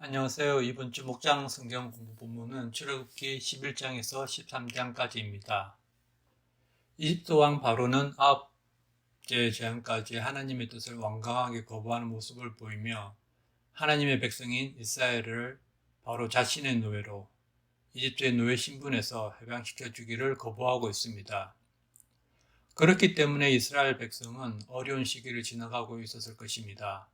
안녕하세요. 이번 주 목장 성경 공부 본문은 출애굽기 11장에서 13장까지입니다. 이집트 왕 바로는 아홉째 재앙까지 하나님의 뜻을 완강하게 거부하는 모습을 보이며 하나님의 백성인 이스라엘을 바로 자신의 노예로 이집트의 노예 신분에서 해방시켜 주기를 거부하고 있습니다. 그렇기 때문에 이스라엘 백성은 어려운 시기를 지나가고 있었을 것입니다.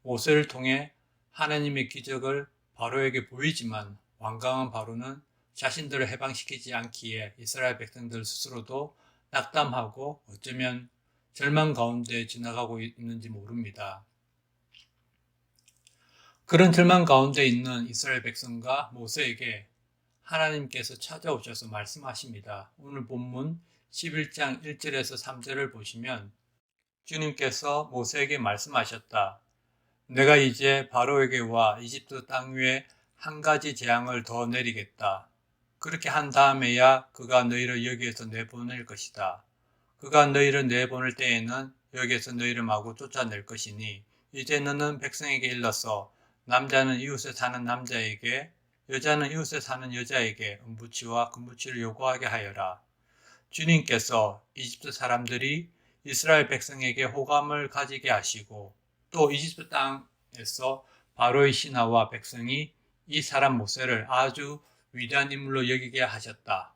모세를 통해 하나님의 기적을 바로에게 보이지만 완강한 바로는 자신들을 해방시키지 않기에 이스라엘 백성들 스스로도 낙담하고 어쩌면 절망 가운데 지나가고 있는지 모릅니다. 그런 절망 가운데 있는 이스라엘 백성과 모세에게 하나님께서 찾아오셔서 말씀하십니다. 오늘 본문 11장 1절에서 3절을 보시면 주님께서 모세에게 말씀하셨다. 내가 이제 바로에게 와 이집트 땅 위에 한 가지 재앙을 더 내리겠다. 그렇게 한 다음에야 그가 너희를 여기에서 내보낼 것이다. 그가 너희를 내보낼 때에는 여기에서 너희를 마구 쫓아낼 것이니 이제 너는 백성에게 일러서 남자는 이웃에 사는 남자에게 여자는 이웃에 사는 여자에게 은부치와 금부치를 요구하게 하여라. 주님께서 이집트 사람들이 이스라엘 백성에게 호감을 가지게 하시고 또 이집트 땅에서 바로의 신하와 백성이 이 사람 모세를 아주 위대한 인물로 여기게 하셨다.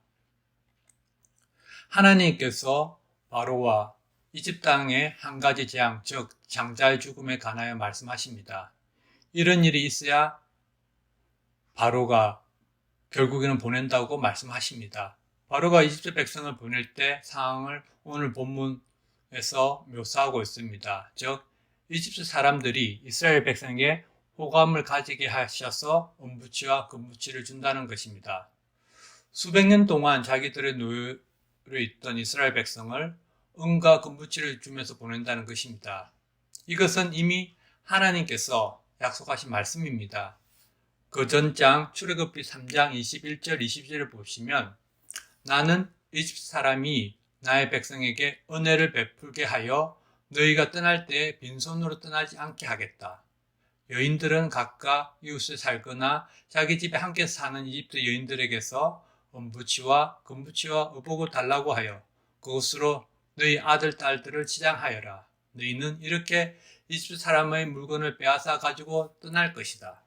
하나님께서 바로와 이집트 땅의 한 가지 재앙, 즉 장자의 죽음에 관하여 말씀하십니다. 이런 일이 있어야 바로가 결국에는 보낸다고 말씀하십니다. 바로가 이집트 백성을 보낼 때 상황을 오늘 본문에서 묘사하고 있습니다. 즉 이집트 사람들이 이스라엘 백성에게 호감을 가지게 하셔서 은부치와 금부치를 준다는 것입니다. 수백 년 동안 자기들의 노예로 있던 이스라엘 백성을 은과 금부치를 주면서 보낸다는 것입니다. 이것은 이미 하나님께서 약속하신 말씀입니다. 그 전장 출애굽기 3장 21절 22절을 보시면 나는 이집트 사람이 나의 백성에게 은혜를 베풀게 하여 너희가 떠날 때 빈손으로 떠나지 않게 하겠다. 여인들은 각각 이웃에 살거나 자기 집에 함께 사는 이집트 여인들에게서 은부치와 금부치와 의복을 달라고 하여 그것으로 너희 아들 딸들을 치장하여라. 너희는 이렇게 이집트 사람의 물건을 빼앗아 가지고 떠날 것이다.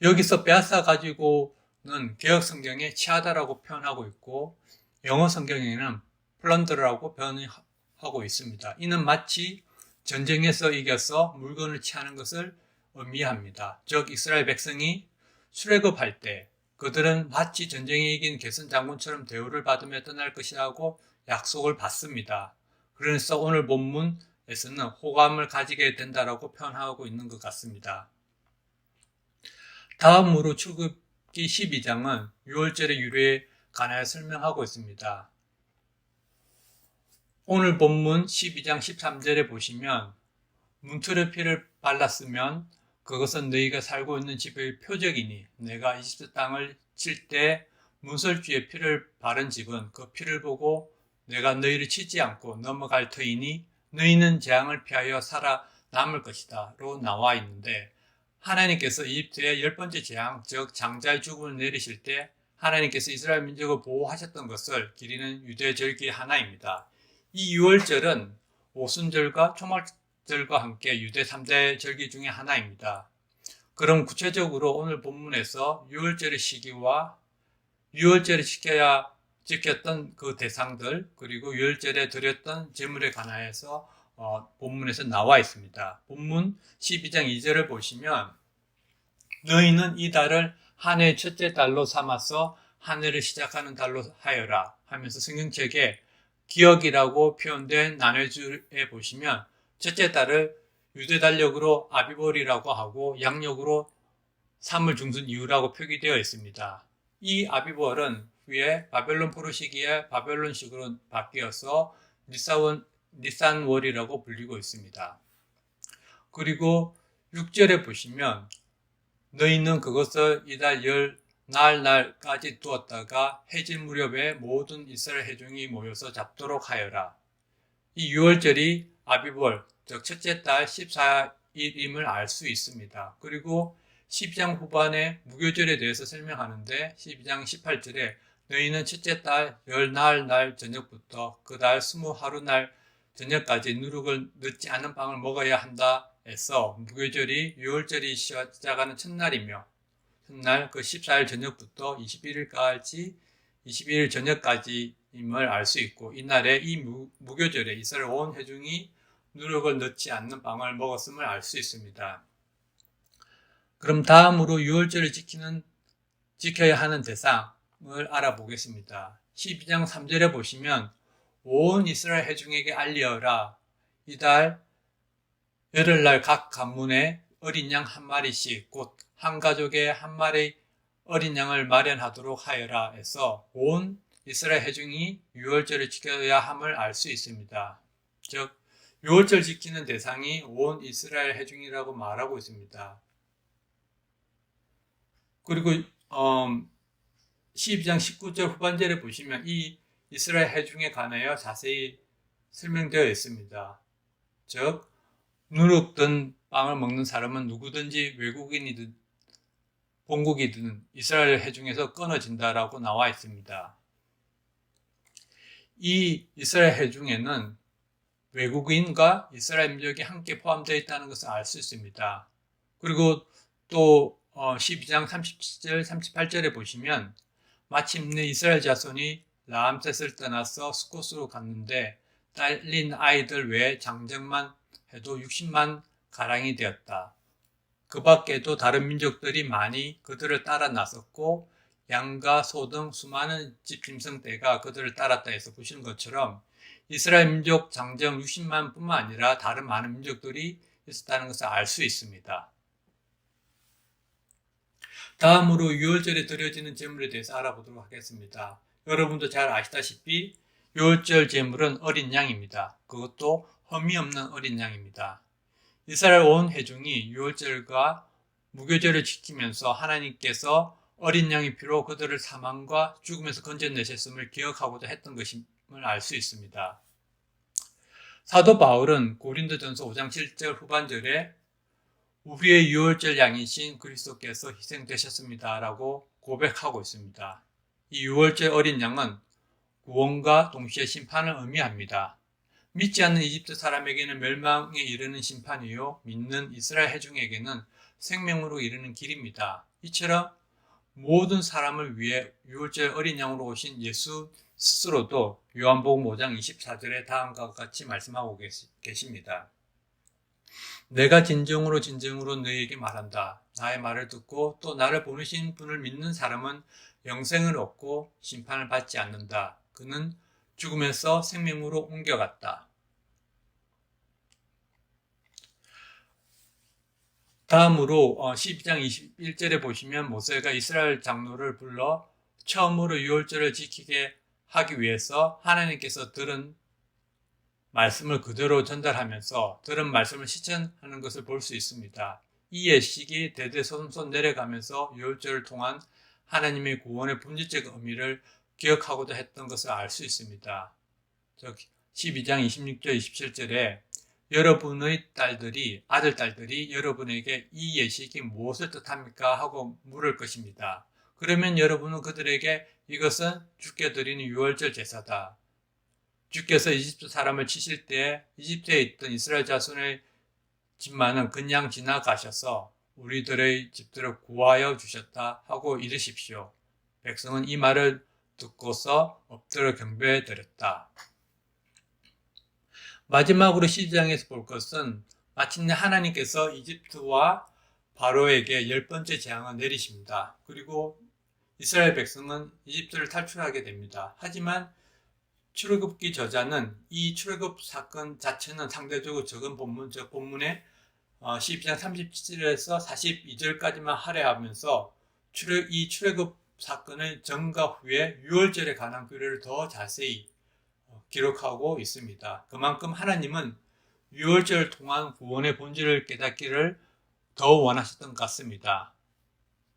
여기서 빼앗아 가지고는 개역 성경에 취하다라고 표현하고 있고 영어 성경에는 플런더라고 표현하고 있습니다. 이는 마치 전쟁에서 이겨서 물건을 취하는 것을 의미합니다. 즉 이스라엘 백성이 출애굽할 때 그들은 마치 전쟁에 이긴 개선 장군처럼 대우를 받으며 떠날 것이라고 약속을 받습니다. 그래서 오늘 본문에서는 호감을 가지게 된다라고 표현하고 있는 것 같습니다. 다음으로 출애굽기 12장은 유월절의 유래에 관하여 설명하고 있습니다. 오늘 본문 12장 13절에 보시면 문틀의 피를 발랐으면 그것은 너희가 살고 있는 집의 표적이니 내가 이집트 땅을 칠 때 문설주에 피를 바른 집은 그 피를 보고 내가 너희를 치지 않고 넘어갈 터이니 너희는 재앙을 피하여 살아남을 것이다 로 나와 있는데 하나님께서 이집트의 10번째 재앙, 즉 장자의 죽음을 내리실 때 하나님께서 이스라엘 민족을 보호하셨던 것을 기리는 유대절기 하나입니다. 이 유월절은 오순절과 초막절과 함께 유대 3대 절기 중에 하나입니다. 그럼 구체적으로 오늘 본문에서 유월절의 시기와 유월절에 지켰던 그 대상들 그리고 유월절에 드렸던 제물에 관하여서 본문에서 나와 있습니다. 본문 12장 2절을 보시면 너희는 이 달을 한 해의 첫째 달로 삼아서 한 해를 시작하는 달로 하여라 하면서 성경책에 기억이라고 표현된 나눠줄에 보시면 첫째 달을 유대 달력으로 아비볼이라고 하고 양력으로 3월 중순 이후라고 표기되어 있습니다. 이 아비볼은 후에 바벨론 포로 시기에 바벨론식으로 바뀌어서 니산월이라고 불리고 있습니다. 그리고 6절에 보시면 너희는 그것을 이달 열 날까지 두었다가 해질 무렵에 모든 이스라엘 회중이 모여서 잡도록 하여라. 이 유월절이 아비볼, 즉 첫째 달 14일 일임을 알 수 있습니다. 그리고 12장 후반에 무교절에 대해서 설명하는데 12장 18절에 너희는 첫째 달 열나흘 날 저녁부터 그 달 20하루 저녁까지 누룩을 넣지 않은 빵을 먹어야 한다 해서 무교절이 유월절이 시작하는 첫날이며 첫날 그 14일 저녁부터 21일까지 22일 저녁까지임을 알 수 있고 이날에 이 무교절에 이스라엘 온 회중이 누룩을 넣지 않는 빵을 먹었음을 알 수 있습니다. 그럼 다음으로 유월절을 지켜야 하는 대상을 알아보겠습니다. 12장 3절에 보시면 온 이스라엘 회중에게 알리어라. 이달 열흘날 각 가문에 어린 양 한 마리씩 곧 한 가족에 한 마리 어린 양을 마련하도록 하여라 해서 온 이스라엘 회중이 유월절을 지켜야 함을 알 수 있습니다. 즉 유월절 지키는 대상이 온 이스라엘 회중이라고 말하고 있습니다. 그리고 12장 19절 후반절에 보시면 이 이스라엘 회중에 관하여 자세히 설명되어 있습니다. 즉 누룩 든 빵을 먹는 사람은 누구든지 외국인이든 본국이든 이스라엘 회중에서 끊어진다라고 나와 있습니다. 이 이스라엘 회중에는 외국인과 이스라엘 민족이 함께 포함되어 있다는 것을 알 수 있습니다. 그리고 또 12장 37절 38절에 보시면 마침내 이스라엘 자손이 라암셋을 떠나서 스콧으로 갔는데 딸린 아이들 외에 장정만 해도 60만 가량이 되었다. 그 밖에도 다른 민족들이 많이 그들을 따라 나섰고 양과 소 등 수많은 집짐승떼가 그들을 따랐다 해서 보시는 것처럼 이스라엘 민족 장정 60만 뿐만 아니라 다른 많은 민족들이 있었다는 것을 알 수 있습니다. 다음으로 유월절에 드려지는 제물에 대해서 알아보도록 하겠습니다. 여러분도 잘 아시다시피 유월절 제물은 어린 양입니다. 그것도 흠이 없는 어린 양입니다. 이스라엘 온 회중이 유월절과 무교절을 지키면서 하나님께서 어린 양의 피로 그들을 사망과 죽음에서 건져내셨음을 기억하고자 했던 것임을 알 수 있습니다. 사도 바울은 고린도전서 5장 7절 후반절에 우리의 유월절 양이신 그리스도께서 희생되셨습니다 라고 고백하고 있습니다. 이 유월절 어린 양은 구원과 동시에 심판을 의미합니다. 믿지 않는 이집트 사람에게는 멸망에 이르는 심판이요 믿는 이스라엘 회중에게는 생명으로 이르는 길입니다. 이처럼 모든 사람을 위해 유월절 어린 양으로 오신 예수 스스로도 요한복음 5장 24절에 다음과 같이 말씀하고 계십니다. 내가 진정으로 너희에게 말한다. 나의 말을 듣고 또 나를 보내신 분을 믿는 사람은 영생을 얻고 심판을 받지 않는다. 그는 죽음에서 생명으로 옮겨갔다. 다음으로 12장 21절에 보시면 모세가 이스라엘 장로를 불러 처음으로 유월절을 지키게 하기 위해서 하나님께서 들은 말씀을 그대로 전달하면서 들은 말씀을 실천하는 것을 볼 수 있습니다. 이 예식이 대대손손 내려가면서 유월절을 통한 하나님의 구원의 본질적 의미를 기억하고자 했던 것을 알 수 있습니다. 12장 26절 27절에 여러분의 아들 딸들이 여러분에게 이 예식이 무엇을 뜻합니까? 하고 물을 것입니다. 그러면 여러분은 그들에게 이것은 주께 드리는 유월절 제사다. 주께서 이집트 사람을 치실 때 이집트에 있던 이스라엘 자손의 집만은 그냥 지나가셔서 우리들의 집들을 구하여 주셨다 하고 이르십시오. 백성은 이 말을 듣고서 엎드려 경배해 드렸다. 마지막으로 12장에서 볼 것은 마침내 하나님께서 이집트와 바로에게 10번째 재앙을 내리십니다. 그리고 이스라엘 백성은 이집트를 탈출하게 됩니다. 하지만 출애굽기 저자는 이 출애굽 사건 자체는 상대적으로 적은 본문에 12장 37절에서 42절까지만 할애하면서 이 출애굽 사건의 전과 후에 유월절에 관한 규례를 더 자세히 기록하고 있습니다. 그만큼 하나님은 유월절을 통한 구원의 본질을 깨닫기를 더 원하셨던 것 같습니다.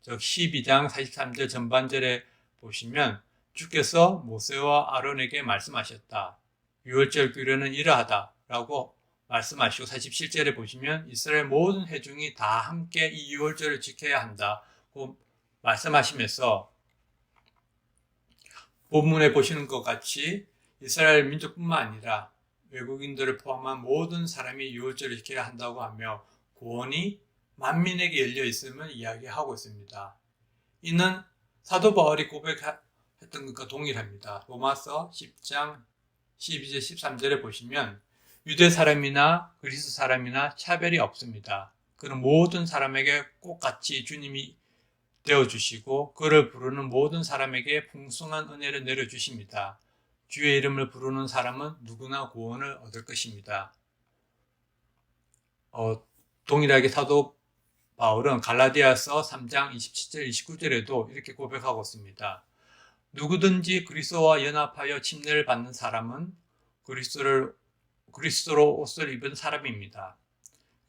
즉 12장 43절 전반절에 보시면 주께서 모세와 아론에게 말씀하셨다. 유월절 규례는 이러하다 라고 말씀하시고 47절에 보시면 이스라엘 모든 회중이 다 함께 이 유월절을 지켜야 한다고 말씀하시면서 본문에 보시는 것 같이 이스라엘 민족뿐만 아니라 외국인들을 포함한 모든 사람이 유월절을 지켜야 한다고 하며 구원이 만민에게 열려 있음을 이야기하고 있습니다. 이는 사도 바울이 고백했던 것과 동일합니다. 로마서 10장 12절 13절에 보시면 유대 사람이나 그리스 사람이나 차별이 없습니다. 그는 모든 사람에게 똑같이 주님이 되어주시고 그를 부르는 모든 사람에게 풍성한 은혜를 내려주십니다. 주의 이름을 부르는 사람은 누구나 구원을 얻을 것입니다. 동일하게 사도 바울은 갈라디아서 3장 27절 29절에도 이렇게 고백하고 있습니다. 누구든지 그리스도와 연합하여 침례를 받는 사람은 그리스도로 옷을 입은 사람입니다.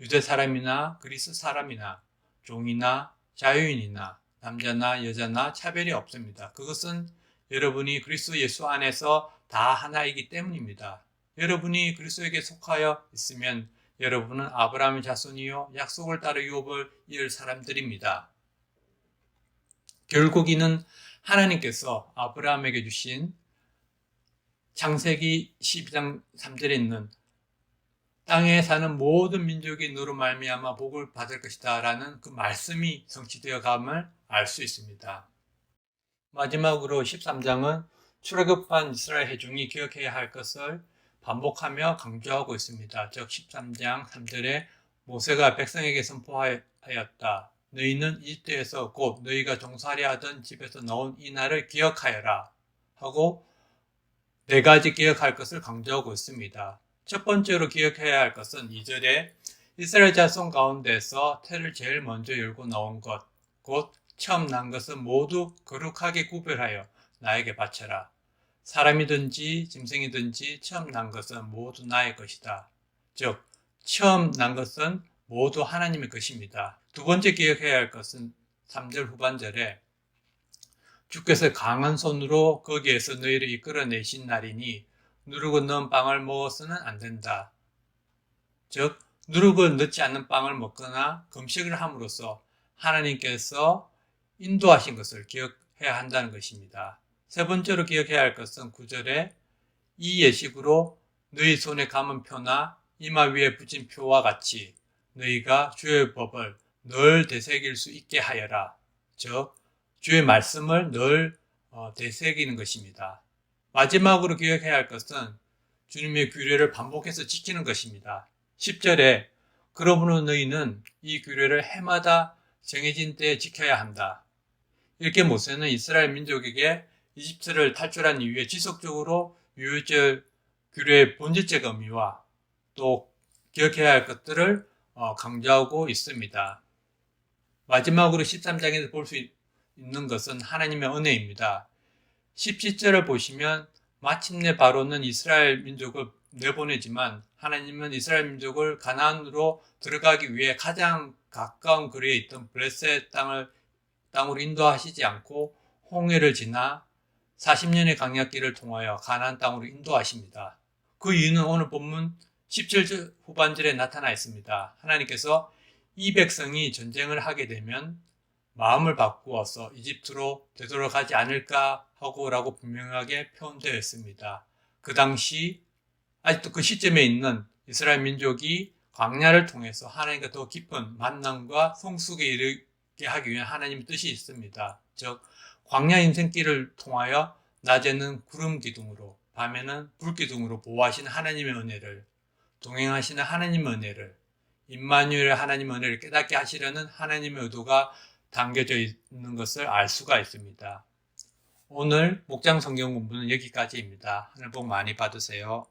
유대 사람이나 그리스 사람이나 종이나 자유인이나 남자나 여자나 차별이 없습니다. 그것은 여러분이 그리스도 예수 안에서 다 하나이기 때문입니다. 여러분이 그리스도에게 속하여 있으면 여러분은 아브라함의 자손이요 약속을 따라 유업을 이을 사람들입니다. 결국 이는 하나님께서 아브라함에게 주신 창세기 12장 3절에 있는 땅에 사는 모든 민족이 너로 말미암아 복을 받을 것이다 라는 그 말씀이 성취되어 감을 알 수 있습니다. 마지막으로 13장은 출애굽한 이스라엘 회중이 기억해야 할 것을 반복하며 강조하고 있습니다. 즉 13장 3절에 모세가 백성에게 선포하였다. 너희는 이집트에서 곧 너희가 종살이 하던 집에서 나온 이 날을 기억하여라 하고 네 가지 기억할 것을 강조하고 있습니다. 첫 번째로 기억해야 할 것은 2절에 이스라엘 자손 가운데서 태를 제일 먼저 열고 나온 것, 곧 처음 난 것은 모두 거룩하게 구별하여 나에게 바쳐라. 사람이든지 짐승이든지 처음 난 것은 모두 나의 것이다. 즉 처음 난 것은 모두 하나님의 것입니다. 두 번째 기억해야 할 것은 3절 후반절에 주께서 강한 손으로 거기에서 너희를 이끌어내신 날이니 누르고 넣은 빵을 먹어서는 안 된다. 즉 누르고 넣지 않는 빵을 먹거나 금식을 함으로써 하나님께서 인도하신 것을 기억해야 한다는 것입니다. 세 번째로 기억해야 할 것은 9절에 이 예식으로 너희 손에 감은 표나 이마 위에 붙인 표와 같이 너희가 주의 법을 늘 되새길 수 있게 하여라. 즉 주의 말씀을 늘 되새기는 것입니다. 마지막으로 기억해야 할 것은 주님의 규례를 반복해서 지키는 것입니다. 10절에 그러므로 너희는 이 규례를 해마다 정해진 때에 지켜야 한다. 이렇게 모세는 이스라엘 민족에게 이집트를 탈출한 이후에 지속적으로 유월절 규례의 본질적 의미와 또 기억해야 할 것들을 강조하고 있습니다. 마지막으로 13장에서 볼 수 있는 것은 하나님의 은혜입니다. 17절을 보시면 마침내 바로는 이스라엘 민족을 내보내지만 하나님은 이스라엘 민족을 가나안으로 들어가기 위해 가장 가까운 거리에 있던 블레셋 땅으로 인도하시지 않고 홍해를 지나 40년의 광야길을 통하여 가나안 땅으로 인도하십니다. 그 이유는 오늘 본문 17절 후반절에 나타나 있습니다. 하나님께서 이 백성이 전쟁을 하게 되면 마음을 바꾸어서 이집트로 되돌아가지 않을까 하고라고 분명하게 표현되어 있습니다. 그 당시 아직도 그 시점에 있는 이스라엘 민족이 광야를 통해서 하나님과 더 깊은 만남과 성숙에 이르게 하기 위한 하나님의 뜻이 있습니다. 즉 광야 인생길을 통하여 낮에는 구름 기둥으로 밤에는 불 기둥으로 보호하시는 하나님의 은혜를 동행하시는 하나님의 은혜를 임마누엘의 하나님의 은혜를 깨닫게 하시려는 하나님의 의도가 담겨져 있는 것을 알 수가 있습니다. 오늘 목장 성경 공부는 여기까지입니다. 하늘 복 많이 받으세요.